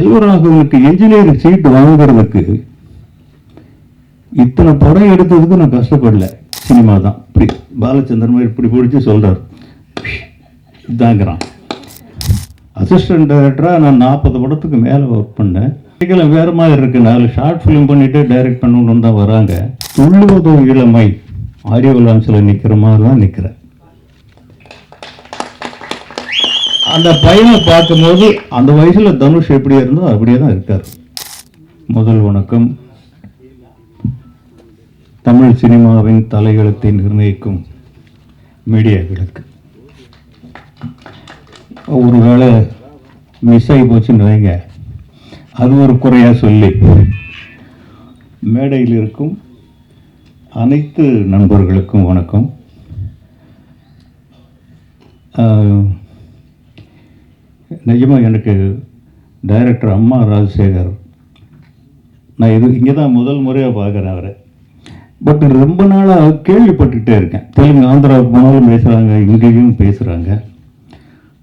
செல்வராகவனுக்கு engineering seat வாங்குறதுக்கு இத்தனை படம் எடுத்ததுக்கு நான் கஷ்டப்படல. சினிமா தான் இப்படி பாலச்சந்திரன் மாதிரி இப்படி பிடிச்சி சொல்கிறார் இதாங்கிறான். அசிஸ்டன்ட் டைரக்டராக நான் 40 படத்துக்கு மேலே ஒர்க் பண்ணேன். வேறு மாதிரி இருக்குது. 4 ஷார்ட் ஃபிலிம் பண்ணிவிட்டு டைரக்ட் பண்ணணுன்னு தான் வராங்க. துள்ளுவதோ இளமை ஆடியோ லான்ச்சில் நிற்கிற மாதிரி தான் நிற்கிறேன். அந்த பையனை பார்க்கும்போது அந்த வயசில் தனுஷ் எப்படி இருந்தோ அப்படியே தான் இருக்கார். முதல் வணக்கம். தமிழ் சினிமாவின் தலையெழுத்தை நிர்ணயிக்கும் மீடியாக்களுக்கு ஒரு வேளை மிஸ் ஆகி போச்சுன்னு வைங்க, அது ஒரு குறையாக சொல்லி மேடையில் இருக்கும் அனைத்து நண்பர்களுக்கும் வணக்கம். நிஜமாக எனக்கு டைரக்டர் அம்மா ராஜசேகர், நான் இங்கே தான் முதல் முறையாக பார்க்குறேன் அவரை. பட் ரொம்ப நாளாக கேள்விப்பட்டுக்கிட்டே இருக்கேன். தெலுங்கு ஆந்திராவுக்கு போனாலும் பேசுகிறாங்க, இங்கேயும் பேசுகிறாங்க.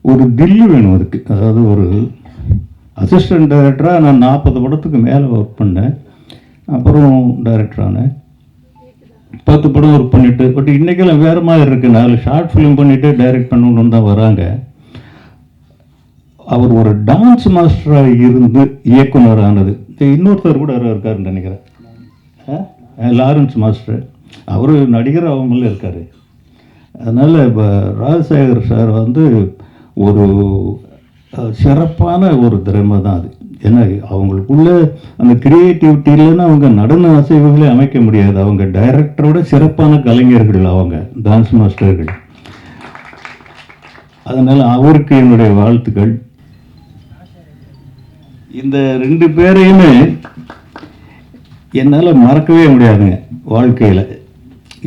ஒரு தில்லு வேணும் அதுக்கு. அதாவது ஒரு அசிஸ்டன்ட் டைரக்டராக நான் 40 படத்துக்கு மேலே ஒர்க் பண்ணேன். அப்புறம் டைரக்டரானேன். 10 படம் ஒர்க் பண்ணிவிட்டு. பட் இன்றைக்கெல்லாம் வேறு மாதிரி இருக்குது. 4 ஷார்ட் ஃபிலிம் பண்ணிவிட்டு டைரக்ட் பண்ணணுன்னு தான் வராங்க. அவர் ஒரு டான்ஸ் மாஸ்டராக இருந்து இயக்குனர் ஆனது. இன்னொருத்தர் கூட இருக்காருன்னு நினைக்கிறேன், லாரன்ஸ் மாஸ்டர். அவர் நடிகர் அவங்கள இருக்கார். அதனால் இப்போ ராஜசேகர் சார் வந்து ஒரு சிறப்பான ஒரு திறமை தான் அது. ஏன்னா அவங்களுக்குள்ள அந்த கிரியேட்டிவிட்டி இல்லைன்னா அவங்க நடன அசைவுகளே அமைக்க முடியாது. அவங்க டைரக்டரோட சிறப்பான கலைஞர்கள், அவங்க டான்ஸ் மாஸ்டர்கள். அதனால் அவருக்கு என்னுடைய வாழ்த்துக்கள். இந்த 2 பேரையுமே என்னால் மறக்கவே முடியாதுங்க வாழ்க்கையில்.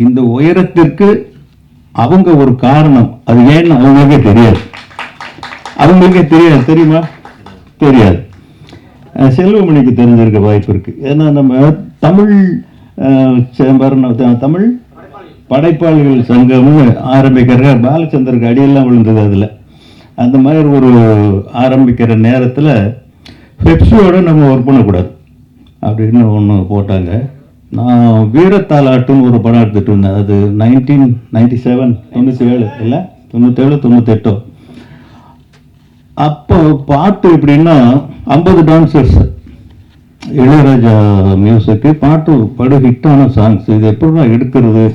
இந்த உயரத்திற்கு அவங்க ஒரு காரணம். அது ஏன்னு அவங்களுக்கே தெரியாது. தெரியுமா? தெரியாது. செல்வமணிக்கு தெரிஞ்சிருக்க வாய்ப்பு இருக்குது. ஏன்னா நம்ம தமிழ் தமிழ் படைப்பாளிகள் சங்கம்னு ஆரம்பிக்கிற பாலச்சந்தருக்கு அடியெல்லாம் விழுந்தது. அதில் அந்த மாதிரி ஒரு ஆரம்பிக்கிற நேரத்தில் பெப்சியோடு நம்ம ஒர்க் பண்ணக்கூடாது அப்படின்னு ஒன்று போட்டாங்க. நான் வீரத்தாலாட்டுன்னு ஒரு படம் எடுத்துகிட்டு இருந்தேன். அது 1997 97 இல்லை 97 98. அப்போ பாட்டு எப்படின்னா 50 டான்சர்ஸ், இளையராஜா மியூசிக்கு, பாட்டு படு ஹிட்டான சாங்ஸ். இது எப்படின்னா எடுக்கிறது,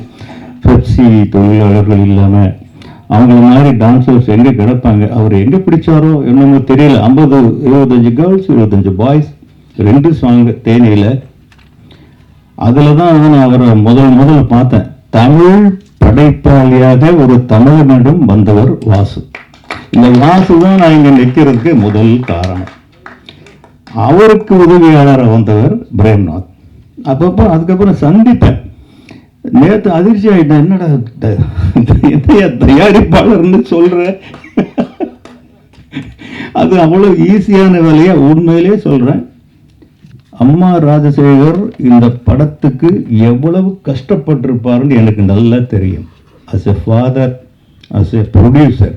பெப்சி தொழிலாளர்கள் இல்லாமல் அவங்கள மாதிரி டான்சர்ஸ் எங்கே கிடப்பாங்க. அவர் எங்கே பிடிச்சாரோ என்னமோ தெரியல. 25 கேர்ள்ஸ் 25 பாய்ஸ், 2 சாங்கு தேனியில். அதில் தான் நான் அவரை முதல் பார்த்தேன். தமிழ் படைப்பாளியாக ஒரு தமிழனிடம் வந்தவர் வாசு. இந்த வாசு தான் நான் இங்கே நிற்கிறதுக்கு முதல் காரணம். அவருக்கு உதவியாளராக வந்தவர் பிரேம்நாத். அப்பப்போ அதுக்கப்புறம் சந்திப்பேன். நேற்று அதிர்ச்சி ஆகிட்டேன். என்னடா என்னையா தயாரிப்பாளர்னு சொல்கிற? அது அவ்வளோ ஈஸியான வேலையை உண்மையிலே சொல்கிறேன். அம்மா ராஜசேகர் இந்த படத்துக்கு எவ்வளவு கஷ்டப்பட்டிருப்பாருன்னு எனக்கு நல்லா தெரியும். As a father, as a producer,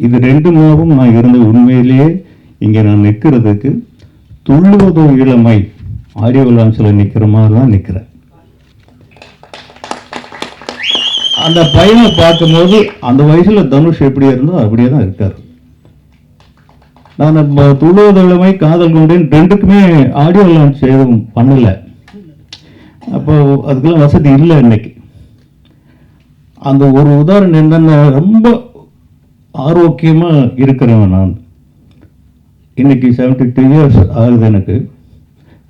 இது 2 நான் இருந்த உண்மையிலேயே இங்கே நான் நிற்கிறதுக்கு துள்ளுவதோ இளமை ஆடியோ லான்ச்சில் நிற்கிற மாதிரி தான் நிற்கிறேன். அந்த பையனை பார்க்கும்போது அந்த வயசில் தனுஷ் எப்படி இருந்தோ அப்படியே தான் இருக்கார். நான் துள்ளுவதோ இளமை, காதல் கொண்டேன் 2க்குமே ஆடியோ லான்ச் எதுவும் பண்ணலை. அப்போ அதுக்கெல்லாம் வசதி இல்லை. இன்னைக்கு அந்த ஒரு உதாரணம் என்னென்ன, ரொம்ப ஆரோக்கியமாக இருக்கிறவன் நான். இன்னைக்கு 72 இயர்ஸ் ஆகுது எனக்கு.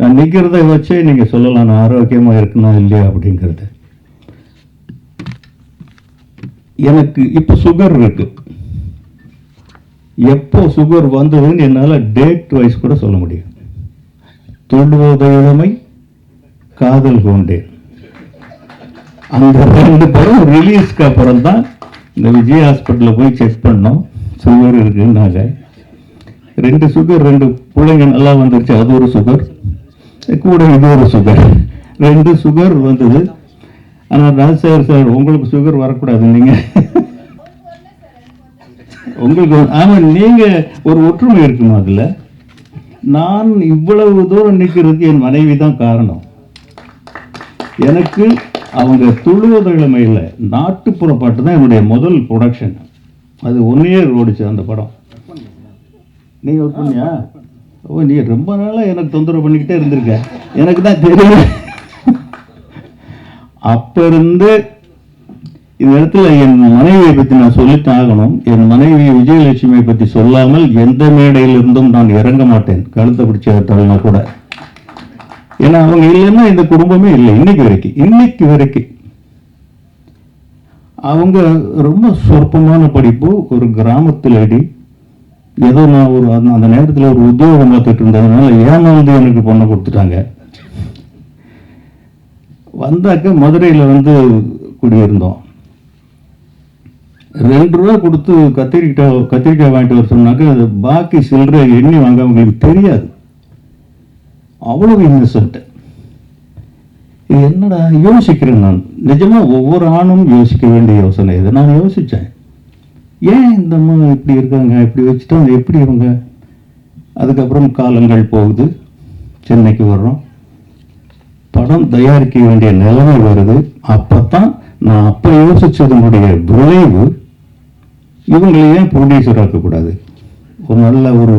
நான் நிற்கிறத வச்சே நீங்கள் சொல்லலாம் நான் ஆரோக்கியமாக இருக்கணும் இல்லையா அப்படிங்கிறது. எனக்கு இப்போ சுகர் இருக்கு. எப்போ சுகர் வந்ததுன்னு என்னால் டேட் வைஸ் கூட சொல்ல முடியும். துள்ளுவதோ இளமை, காதல் கொண்டேன், அந்த 2 படம் ரிலீஸ்க்கு அப்புறம் தான் இந்த விஜய் ஹாஸ்பிட்டலில் போய் செக் பண்ணோம். சுகர் இருக்குன்னாங்க. 2 சுகர், 2 பிள்ளைங்க நல்லா வந்துருச்சு. அது ஒரு சுகர் கூட, இது ஒரு சுகர், 2 சுகர் வந்தது. ஆனால் ராஜசேகர் சார், உங்களுக்கு சுகர் வரக்கூடாது. நீங்கள் உங்களுக்கு ஆமாம், நீங்கள் ஒரு ஒற்றுமை இருக்கணும். அதில் நான் இவ்வளவு தூரம் நிற்கிறதுக்கு என் மனைவி தான் காரணம். எனக்கு அவங்க துளுவதழமையில் நாட்டுப்புற பாட்டு தான் என்னுடைய முதல் ப்ரொடக்ஷன். அது 1 year ஓடிச்சு அந்த படம். நீங்கள் ஒர்க் பண்ணியா? ஓ, நீ ரொம்ப நாளாக எனக்கு தொந்தரவு பண்ணிக்கிட்டே இருந்திருக்க. எனக்கு தான் தெரியல. அப்போ இருந்து இந்த இடத்துல என் மனைவியை பற்றி நான் சொல்லித்தான் ஆகணும். என் மனைவி விஜயலட்சுமியை பற்றி சொல்லாமல் எந்த மேடையிலிருந்தும் நான் இறங்க மாட்டேன், கழுத்தை பிடிச்ச கூட. ஏன்னா அவங்க இல்லைன்னா இந்த குடும்பமே இல்லை. இன்னைக்கு வரைக்கும் அவங்க ரொம்ப சொற்பமான படிப்பு, ஒரு கிராமத்தில் அடி. ஏதோ நான் ஒரு அந்த நேரத்தில் ஒரு உத்தியோகம் பார்த்துட்டு இருந்ததுனால ஏமாந்து எனக்கு பொண்ணை கொடுத்துட்டாங்க. வந்தாக்க மதுரையில் வந்து குடியிருந்தோம். 2 ரூபா கொடுத்து கத்திரிக்காய் வாங்கிட்டு வர சொன்னாக்க அது பாக்கி சில்லறை எண்ணி வாங்க அவங்களுக்கு தெரியாது. அவ்வளவு இன்னசென்ட். இது என்னடா யோசிக்கிறேன் நான். நிஜமா ஒவ்வொரு ஆணும் யோசிக்க வேண்டிய யோசனை இது. நான் யோசித்தேன், ஏன் இந்த அம்மா இப்படி இருக்காங்க, இப்படி வச்சுட்டா எப்படி இவங்க. அதுக்கப்புறம் காலங்கள் போகுது, சென்னைக்கு வர்றோம், படம் தயாரிக்க வேண்டிய நிலைமை வருது. அப்பத்தான் நான் அப்போ யோசிச்சதனுடைய விளைவு, இவங்களை ஏன் ப்ரொடியூசர் ஆக்கக்கூடாது, ஒரு நல்ல ஒரு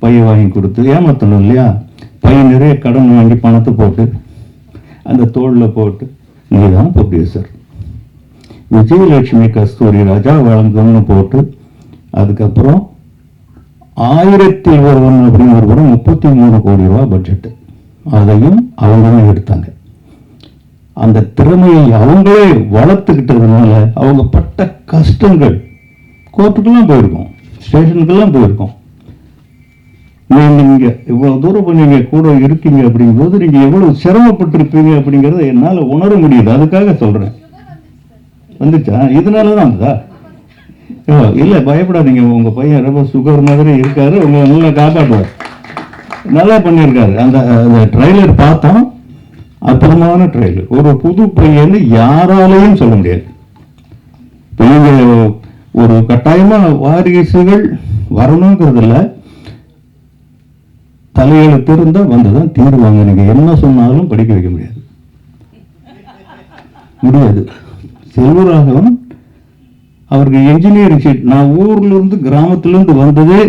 பையை வாங்கி கொடுத்து ஏமாற்றணும் இல்லையா. பையன் நிறைய கடன் வாங்கி பணத்தை போட்டு அந்த தோளில் போட்டு நீ தான் ப்ரொடியூசர், விஜயலட்சுமி கஸ்தூரி ராஜா வழங்கம்னு போட்டு, அதுக்கப்புறம் 1001 அப்படின்னு ஒரு படம் 33 கோடி ரூபா பட்ஜெட்டு, அதையும் அவங்க தான் எடுத்தாங்க. அந்த திறமையை அவங்களே வளர்த்துக்கிட்டதுனால அவங்க பட்ட கஷ்டங்கள், கோர்ட்டுக்கெல்லாம் போயிருக்கோம், ஸ்டேஷனுக்கெல்லாம் போயிருக்கோம். நீங்க இவ்வளவு தூரம் நீங்க கூட இருக்கீங்க அப்படிங்கும்போது நீங்க எவ்வளவு சிரமப்பட்டிருப்பீங்க அப்படிங்கறத என்னால உணர முடியுது. அதுக்காக சொல்றேன். வந்துச்சா? இதனாலதான் வந்ததா? இல்ல, பயப்படாதீங்க. உங்க பையன் ரொம்ப சுகர் மாதிரி இருக்காரு, உங்களை நல்லா காப்பாற்றுவார். நல்லா பண்ணியிருக்காரு. அந்த ட்ரெய்லர் பார்த்தோம், அற்புதமான ட்ரெய்லர். ஒரு புது பையன்னு யாராலையும் சொல்ல முடியாது. ஒரு கட்டாயமா வாரிசுகள் வரணுங்கிறது இல்லை, தலையெழுத்து இருந்தா வந்துதான் தீருவாங்க. நீங்க என்ன சொன்னாலும் படிக்க வைக்க முடியாது. செல்வராகவன் அவருக்கு என்ஜினியரிங் சீட். நான் ஊர்ல இருந்து கிராமத்திலிருந்து வந்ததே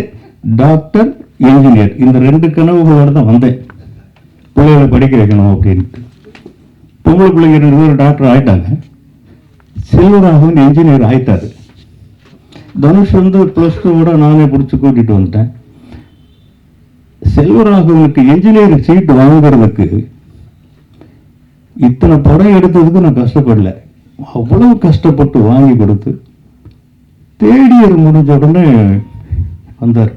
டாக்டர், என்ஜினியர், இந்த 2 கனவுகளோட தான் வந்தேன். பிள்ளைகளை படிக்க வைக்கணும் அப்படின்ட்டு. பொம்பளை பிள்ளைங்க 2 பேரும் டாக்டர் ஆயிட்டாங்க. செல்வராகவன் என்ஜினியர் ஆயிட்டாரு. தனுஷ் வந்து +2 நானே பிடிச்சி கூட்டிட்டு வந்துட்டேன். செல்வராகவனுக்கு என்ஜினியரிங் சீட் வாங்குறதுக்கு இத்தனை படம் எடுத்ததுக்கு நான் கஷ்டப்படல. அவ்வளவு கஷ்டப்பட்டு வாங்கி கொடுத்து தேடியர் முடிஞ்ச உடனே வந்தார்.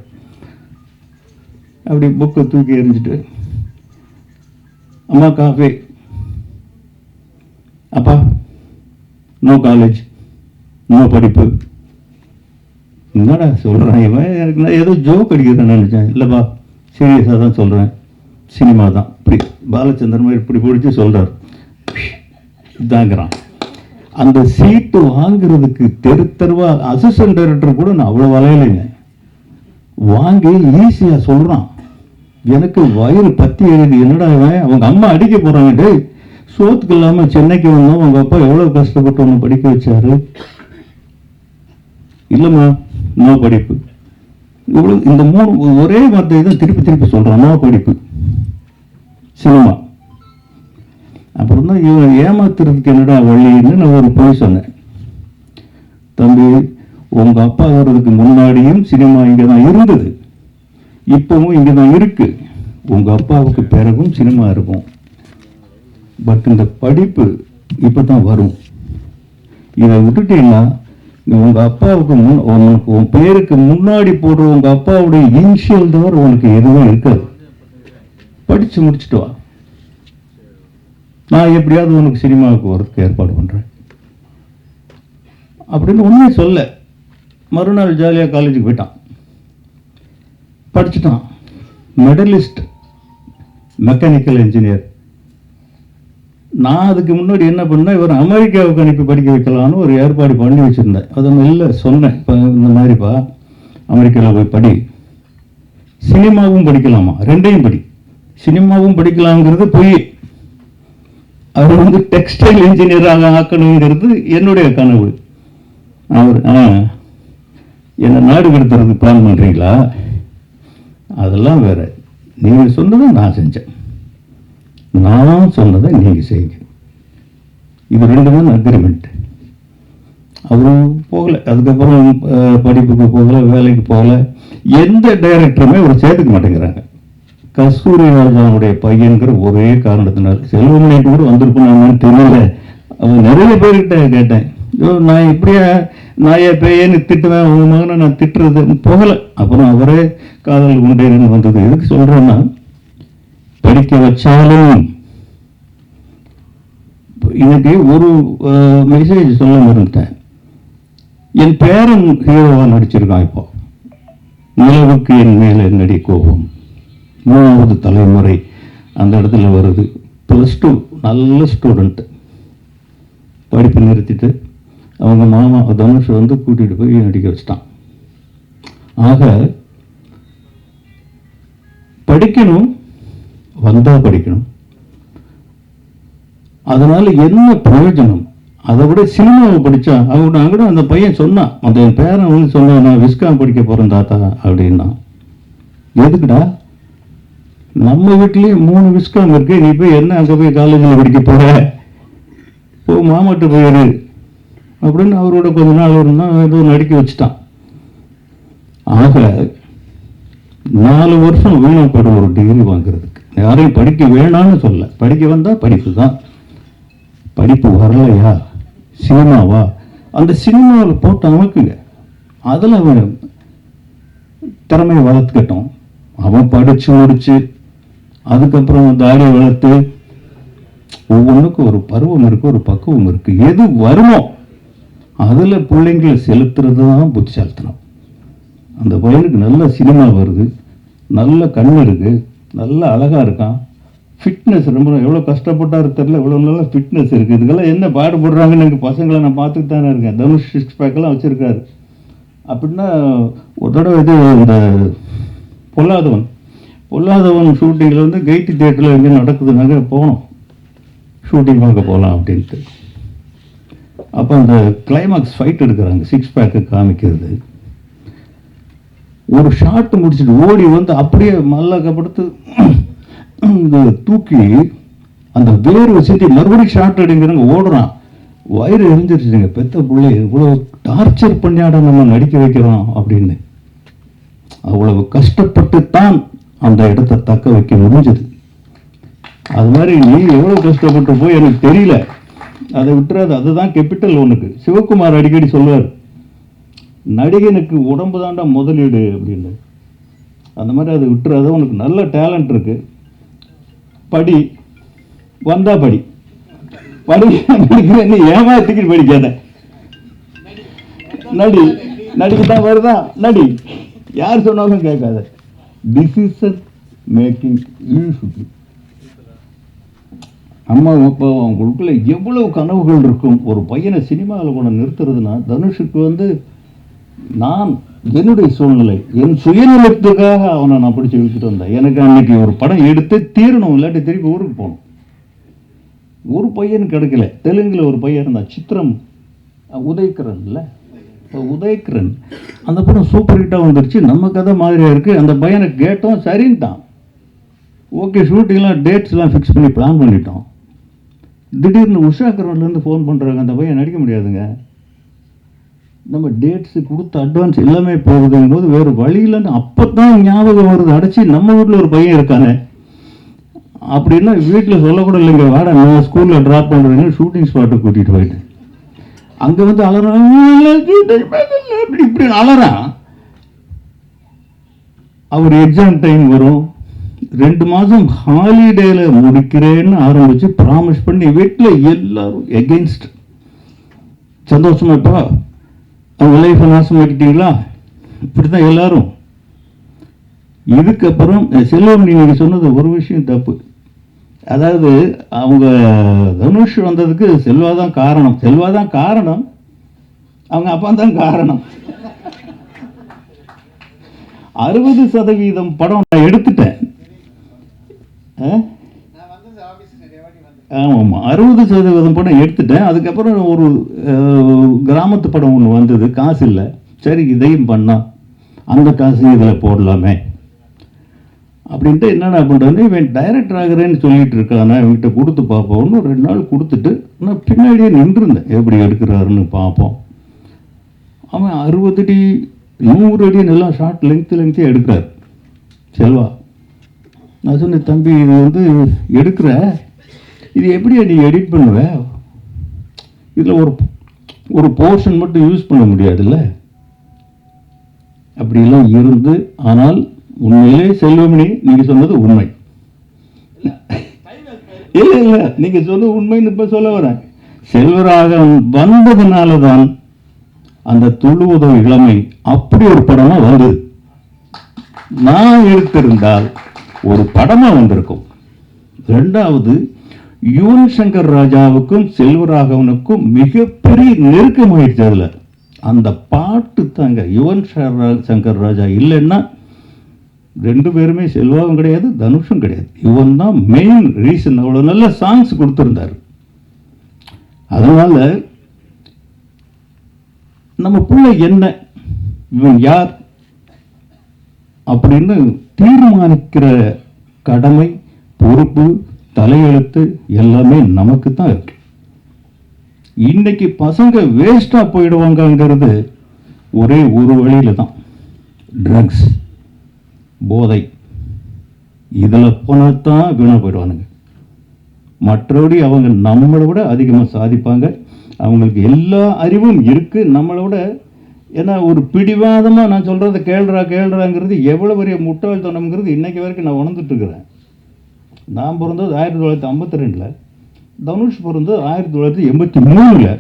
அப்படி புக்கை தூக்கி எறிஞ்சிட்டு, அம்மா காஃபி, அப்பா நோ காலேஜ், நோ படிப்பு. என்னடா சொல்றான் இவன், எனக்கு நான் ஏதோ ஜோக் அடிக்கிறேன்னு நினைச்சேன். இல்லைப்பா, சீரியஸாக தான் சொல்கிறேன், சினிமா தான். இப்படி பாலச்சந்திரன் மாதிரி இப்படி பிடிச்சி சொல்கிறார். இதாங்கிறான். அந்த சீட்டு வாங்குறதுக்கு தெருவா அசிஸ்டன்ட் டைரக்டர் கூட நான் அவ்வளோ வளையலைங்க. வாங்கி ஈஸியாக சொல்கிறான். எனக்கு வயிறு பத்தி எழுதி, என்னடா இவன், அவங்க அம்மா அடிக்க போகிறாங்க, சோத்துக்கு இல்லாமல் சென்னைக்கு வந்தோம், அவங்க அப்பா எவ்வளோ கஷ்டப்பட்டு ஒன்று படிக்க வச்சாரு. இல்லைம்மா, நோ படிப்பு. இவ்வளவு இந்த 3 ஒரே வார்த்தையை தான் திருப்பி சொல்றான், நோ படிப்பு, சினிமா. அப்புறம் தான் இவன் ஏமாத்துறதுக்கு என்னடா வழின்னு நான் ஒரு போய் சொன்னேன். தம்பி, உங்க அப்பா வர்றதுக்கு முன்னாடியும் சினிமா இங்கே தான் இருந்தது, இப்பவும் இங்கே தான் இருக்கு. உங்க அப்பாவுக்கு பிறகும் சினிமா இருக்கும். பட் இந்த படிப்பு இப்பதான் வரும். இதை விட்டுட்டீங்கன்னா உங்க அப்பாவுக்கு உன் பேருக்கு முன்னாடி போடுற உங்க அப்பாவுடைய இனிஷியல் தவிர உனக்கு எதுவும் இருக்காது. படிச்சு முடிச்சுட்டு வா, நான் எப்படியாவது உனக்கு சினிமாவுக்கு வரதுக்கு ஏற்பாடு பண்றேன் அப்படின்னு ஒன்றுமே சொல்ல. மறுநாள் ஜாலியாக காலேஜுக்கு போயிட்டான், படிச்சுட்டான். Medallist, mechanical engineer. நான் அதுக்கு முன்னாடி என்ன பண்ணேன், இவர் அமெரிக்காவுக்கு அனுப்பி படிக்க வைக்கலான்னு ஒரு ஏற்பாடு பண்ணி வச்சுருந்தேன். அதை மெல்ல சொன்னேன், இப்போ இந்த மாதிரிப்பா அமெரிக்காவில் போய் படி, சினிமாவும் படிக்கலாமா, ரெண்டையும் படி. சினிமாவும் படிக்கலாங்கிறது பொய். அவர் வந்து டெக்ஸ்டைல் இன்ஜினியராக ஆக்கணுங்கிறது என்னுடைய கனவு. அவர் என்ன நாடு கடத்துறது பிளான் பண்ணுறீங்களா? அதெல்லாம் வேற. நீங்கள் சொன்னதை நான் செஞ்சேன், நான் சொன்னதை நீங்கள் செய்யுங்க. இது ரெண்டு தான் அக்ரிமெண்ட். அவரும் போகலை, அதுக்கப்புறம் படிப்புக்கு போகலை, வேலைக்கு போகலை. எந்த டைரக்டருமே அவர் சேர்த்துக்க மாட்டேங்கிறாங்க. கஸ்தூரி ராஜாவுடைய பையன்கிற ஒரே காரணத்தினால். செல்வமணிக்கு கூட வந்திருப்பேன்னு தெரியல. அவங்க நிறைய பேர்கிட்ட கேட்டேன், நான் இப்படியா நாயை பேயன்னு திட்டுவேன், உங்க மகனை நான் திட்டுறது போகலை. அப்புறம் அவரே காதல் உண்டேன்னு வந்தது. எதுக்கு சொல்றேன்னா, படிக்க வச்சாலும் இன்னைக்கு ஒரு மெசேஜ் சொல்ல மறந்துட்டேன். என் பேரன் ஹீரோவா நடிச்சிருக்கான். இப்போ நிலவுக்கு என் மேல என்னடி கோபம், 3வது தலைமுறை அந்த இடத்துல வருது. +2 நல்ல ஸ்டூடெண்ட். படிப்பு நிறுத்திட்டு அவங்க மாமா தனுஷ் வந்து கூட்டிட்டு போய் நடிக்க வச்சிட்டான். ஆக படிக்கணும், வந்தா படிக்கணும். அதனால என்ன பிரயோஜனம்? அதை விட சினிமாவை படித்தா கூட அந்த பையன் சொன்னான், அந்த பேரன் வந்து சொன்னான், நான் விஸ்காம் படிக்க போகிறேன் தாத்தா அப்படின்னா. எதுக்குடா? நம்ம வீட்லேயும் 3 விஸ்காம் இருக்கு, நீ போய் என்ன அங்கே போய் காலேஜில் படிக்க போகிற? போ மாமாட்ட போயிரு அப்படின்னு அவரோட கொஞ்ச நாள் இருந்தால் ஏதோ நடிக்க வச்சுட்டான். ஆக 4 வருஷம் வீணப்படும் ஒரு டிகிரி வாங்குறதுக்கு. யாரையும் படிக்க வேணான்னு சொல்ல, படிக்க வந்தால் படிப்பு தான். படிப்பு வரலையா, சினிமாவா? அந்த சினிமாவில் போட்டு அமைக்குங்க, அதில் அவன் திறமையை வளர்த்துக்கட்டும். அவன் படித்து முடிச்சு அதுக்கப்புறம் தாடியை வளர்த்து, ஒவ்வொன்றுக்கும் ஒரு பருவம் இருக்குது, ஒரு பக்குவம் இருக்குது. எது வருமோ அதில் பிள்ளைங்களை செலுத்துறது தான் புத்திசாலித்தனம். அந்த பையனுக்கு நல்ல சினிமா வருது, நல்ல கண் இருக்குது, நல்ல அழகாக இருக்கான், ஃபிட்னஸ் ரொம்ப எவ்வளோ கஷ்டப்பட்டாரு தெரில, இவ்வளோ நல்ல ஃபிட்னஸ் இருக்குது. இதுக்கெல்லாம் என்ன பாடுபடுறாங்கன்னு எனக்கு பசங்களை நான் பார்த்துட்டு தானே இருக்கேன். தனுஷ் 6 பேக்கெல்லாம் வச்சுருக்காரு. அப்படின்னா ஒரு தடவை இது இந்த பொல்லாதவன் ஷூட்டிங்கில் வந்து கெய்டி தியேட்டரில் எங்கே நடக்குதுனாக்க போனோம், ஷூட்டிங் பார்க்க போகலாம் அப்படின்ட்டு. அப்போ அந்த கிளைமாக்ஸ் ஃபைட் எடுக்கிறாங்க, 6 பேக்கு காமிக்கிறது. ஒரு ஷாட் முடிச்சுட்டு ஓடி வந்து அப்படியே மல்லக்கப்படுத்து தூக்கி அந்த வேறு வச்சுட்டு மறுபடியும் ஷாட் எடுங்கிறாங்க, ஓடுறான். வயிறு எரிஞ்சிருச்சுங்க, பெத்த பிள்ளை இவ்வளோ டார்ச்சர் பண்ணியாட நம்ம நடிக்க வைக்கிறோம் அப்படின்னு. அவ்வளவு கஷ்டப்பட்டு தான் அந்த இடத்தை தக்க வைக்க முடிஞ்சது. அது மாதிரி நீ எவ்வளோ கஷ்டப்பட்டு போய் எனக்கு தெரியல, அதை விட்டுறாது. அதுதான் கேபிட்டல் ஒன்றுக்கு. சிவகுமார் அடிக்கடி சொல்லுவார், நடிகனுக்கு உடம்பு தாண்டா முதலீடு அப்படின்னு. அந்த மாதிரி அதை விட்டுறாத. உனக்கு நல்ல டேலண்ட் இருக்கு, படி, வந்தா படி. படிக்க ஏமாத்திக்கிட்டு படிக்காத, நடி. நடிக்கத்தான் வருதா நடி, யார் சொன்னாலும் கேட்காத. Decision making useful. அம்மா அப்பா அவங்களுக்குள்ள எவ்வளவு கனவுகள் இருக்கும். ஒரு பையனை சினிமாவில் கூட நிறுத்துறதுன்னா, தனுஷுக்கு வந்து நான் என்னுடைய சூழ்நிலை, என் சுயநலத்துக்காக அவனை நான் பிடிச்சி இழுத்துட்டு வந்தேன். எனக்கு அன்னைக்கு ஒரு படம் எடுத்து தீரணும், இல்லாட்டி திருப்பி ஊருக்கு போகணும். ஒரு பையன் கிடைக்கல. தெலுங்குல ஒரு பையன் இருந்தான், சித்திரம் உதயகிரன் இல்லை, உதயகிரன். அந்த படம் சூப்பர் ஹிட்டாக வந்துருச்சு, நம்ம கதை மாதிரியாக இருக்குது. அந்த பையனை கேட்டோம், சரின்ட்டான். ஓகே, ஷூட்டிங்லாம் டேட்ஸ்லாம் ஃபிக்ஸ் பண்ணி பிளான் பண்ணிட்டோம். திடீர்னு உஷாகரன்லேருந்து ஃபோன் பண்ணுறாங்க, அந்த பையன் நடிக்க முடியாதுங்க, நம்ம டேட்ஸு கொடுத்த அட்வான்ஸ் எல்லாமே போகுதுங்கும் போது வேறு வழி இல்லைன்னு அப்போ தான் ஞாபகம் வருது, அடைச்சி நம்ம வீட்டில் ஒரு பையன் இருக்கானே அப்படின்னா. வீட்டில் சொல்லக்கூட இல்லைங்க, வாடா நான் ஸ்கூலில் ட்ராப் பண்ணுறேன்னு ஷூட்டிங் ஸ்பாட்டுக்கு கூட்டிகிட்டு போயிட்டேன். அங்கே வந்து அலறான், இப்படி இப்படி அலறான். அவர் எக்ஸாம் டைம் வரும், 2 மாதம் ஹாலிடேல முடிக்கிறேன்னு ஆரம்பிச்சு ப்ராமிஸ் பண்ணி வீட்டில் எல்லாரும் எகென்ஸ்ட். சந்தோஷமாப்பா, அவங்க லைஃப்பை நாசமாக்கிட்டீங்களா, இப்படி தான் எல்லாரும். இதுக்கப்புறம் செல்வமணி நீங்கள் சொன்னது ஒரு விஷயம் தப்பு. அதாவது அவங்க தனுஷ் வந்ததுக்கு செல்வாதான் காரணம். செல்வாதான் காரணம், அவங்க அப்பா தான் காரணம். 60% படம் நான் எடுத்துட்டேன். ஆமாம், 60% படம் எடுத்துட்டேன். அதுக்கப்புறம் ஒரு கிராமத்து படம் ஒன்று வந்தது, காசு இல்லை. சரி, இதையும் பண்ணா அந்த காசு இதில் போடலாமே அப்படின்ட்டு என்னென்ன பண்ணுறேன்னு, இவன் டைரக்டர் ஆகிறேன்னு சொல்லிட்டு இருக்கானா, இவன்கிட்ட கொடுத்து பார்ப்போம்னு 2 நாள் கொடுத்துட்டு நான் பின்னாடியே நின்றுருந்தேன், எப்படி எடுக்கிறாருன்னு பார்ப்போம். அவன் 60 அடி 100 அடி நல்லா ஷார்ட் லெங்க்த்தியாக எடுக்கிறார் செல்வா. நான் சொன்னேன், தம்பி இது வந்து எடுக்கிற, இது எப்படியா நீ எடிட் பண்ணுவ, இதில் ஒரு போர்ஷன் மட்டும் யூஸ் பண்ண முடியாதுல்ல அப்படிலாம் இருந்து. ஆனால் உண்மையிலே செல்வமணி நீங்க சொன்னது உண்மை. இல்லை இல்லை, நீங்க சொன்னது உண்மைன்னு இப்ப சொல்ல வரேன். செல்வராக வந்ததுனால தான் அந்த துள்ளுவதோ இளமை அப்படி ஒரு படமா வந்தது. நான் எடுத்திருந்தால் ஒரு படமா வந்திருக்கும். இரண்டாவது, யுவன் சங்கர் ராஜாவுக்கும் செல்வராகவனுக்கும் மிகப்பெரிய நெருக்கமாயிடுச்சு. அதுல அந்த பாட்டு தாங்க. யுவன் சங்கர் ராஜா இல்லைன்னா 2 பேருமே, செல்வாவும் கிடையாது தனுஷும் கிடையாது. யுவன் தான் மெயின் ரீசன். அவ்வளோ நல்ல சாங்ஸ் கொடுத்துருந்தார். அதனால நம்ம பிள்ளை என்ன, இவன் யார் அப்படின்னு தீர்மானிக்கிற கடமை, பொறுப்பு, தலையெழுத்து எல்லாமே நமக்கு தான் இருக்கு. இன்னைக்கு பசங்க வேஸ்டா போயிடுவாங்கிறது ஒரே ஒரு வழியில தான், ட்ரக்ஸ், போதை. இதில் போனதான் வீணா போயிடுவானுங்க. மற்றபடி அவங்க நம்மளை விட அதிகமாக சாதிப்பாங்க. அவங்களுக்கு எல்லா அறிவும் இருக்கு நம்மளை விட. ஏன்னா ஒரு பிடிவாதமாக நான் சொல்கிறத கேள்றாங்கிறது எவ்வளோ பெரிய முட்டாள்தனம்ங்கிறது இன்னைக்கு வரைக்கும் நான் உணர்ந்துட்டு இருக்கிறேன். நான் பிறந்தது 1952, தனுஷ் பிறந்தது 1983.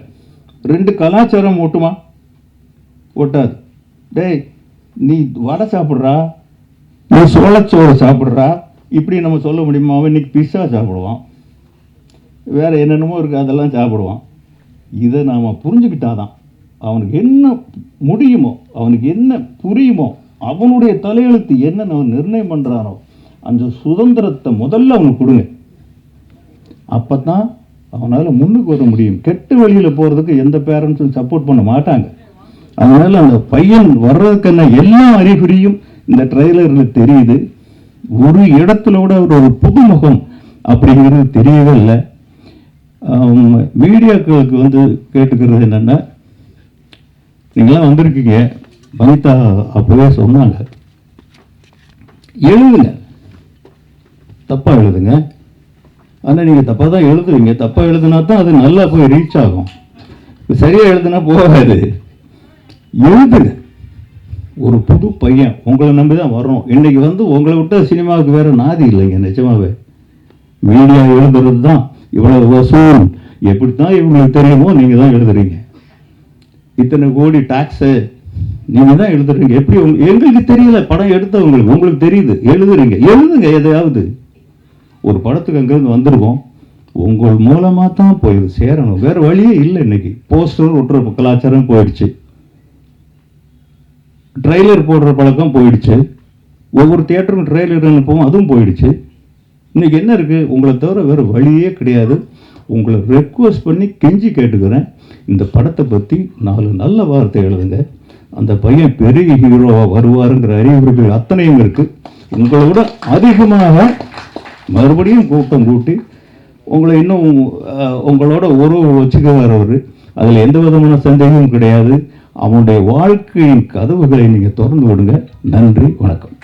2 கலாச்சாரம் ஓட்டுமா? ஓட்டாது. டேய், நீ வடை சாப்பிட்றா, நீ சோளச்சோறு சாப்பிட்றா, இப்படி நம்ம சொல்ல முடியுமா? அவன் இன்னைக்கு பிஸ்ஸா சாப்பிடுவான், வேற என்னென்னமோ இருக்குது, அதெல்லாம் சாப்பிடுவான். இதை நாம் புரிஞ்சுக்கிட்டாதான் அவனுக்கு என்ன முடியுமோ, அவனுக்கு என்ன புரியுமோ, அவனுடைய தலையெழுத்து என்ன அவன் நிர்ணயம் பண்ணுறானோ அந்த சுதந்திரத்தை முதல்ல அவனுக்கு கொடுங்க. அப்போ தான் அவனால் முன்னுக்கு வர முடியும். கெட்ட வழியில் போகிறதுக்கு எந்த பேரண்ட்ஸும் சப்போர்ட் பண்ண மாட்டாங்க. அதனால் அந்த பையன் வர்றதுக்கான எல்லா அறிகுறியும் இந்த ட்ரெய்லரில் தெரியுது. ஒரு இடத்துல கூட ஒரு புதுமுகம் அப்படிங்கிறது தெரியவே இல்லை. மீடியாக்களுக்கு வந்து கேட்டுக்கிறது என்னென்னா, நீங்களாம் வந்திருக்கீங்க, வனிதா அப்பவே சொன்னாங்க, எழுதுங்க, தப்பாக எழுதுங்க. ஆனால் நீங்கள் தப்பாக தான் எழுதுறீங்க. தப்பாக எழுதுனா தான் அது நல்லா போய் ரீச் ஆகும். சரியாக எழுதுனா போகாது. எழுதுங்க. ஒரு புது பையன் உங்களை நம்பி தான் வரணும். இன்னைக்கு வந்து உங்களை விட்ட சினிமாவுக்கு வேற நாதி இல்லைங்க. நிஜமாவே மீடியா எழுதுறது தான் இவ்வளவு வசூல். எப்படித்தான் இவங்களுக்கு தெரியுமோ நீங்கள் தான் எழுதுறீங்க. இத்தனை கோடி டாக்ஸு நீங்கள் தான் எழுதுறீங்க. எப்படி எங்களுக்கு தெரியல, படம் எடுத்தவங்களுக்கு உங்களுக்கு தெரியுது. எழுதுறீங்க, எழுதுங்க. எதையாவது ஒரு படத்துக்கு அங்கேருந்து வந்திருக்கோம், உங்கள் மூலமாக தான் போய் சேரணும். வேறு வழியே இல்லை. இன்னைக்கு போஸ்டர் ஒட்டுற கலாச்சாரம் போயிடுச்சு, ட்ரெய்லர் போடுற பழக்கம் போயிடுச்சு, ஒவ்வொரு தியேட்டருக்கும் ட்ரெய்லர் அனுப்பவும் அதுவும் போயிடுச்சு. இன்னைக்கு என்ன இருக்குது? உங்களை தவிர வேறு வழியே கிடையாது. உங்களை ரெக்வஸ்ட் பண்ணி கெஞ்சி கேட்டுக்கிறேன், இந்த படத்தை பற்றி 4 நல்ல வார்த்தை எழுதுங்க. அந்த பையன் பெரிய ஹீரோவாக வருவாருங்கிற அறிகுறிகள் அத்தனையும் இருக்குது. உங்களை விட அதிகமாக மறுபடியும் கூட்டம் கூட்டி உங்களை இன்னும் உங்களோட உறவு வச்சுக்குவார் அவர். அதில் எந்த விதமான சந்தேகமும் கிடையாது. அவனுடைய வாழ்க்கையின் கதவுகளை நீங்கள் திறந்து விடுங்க. நன்றி, வணக்கம்.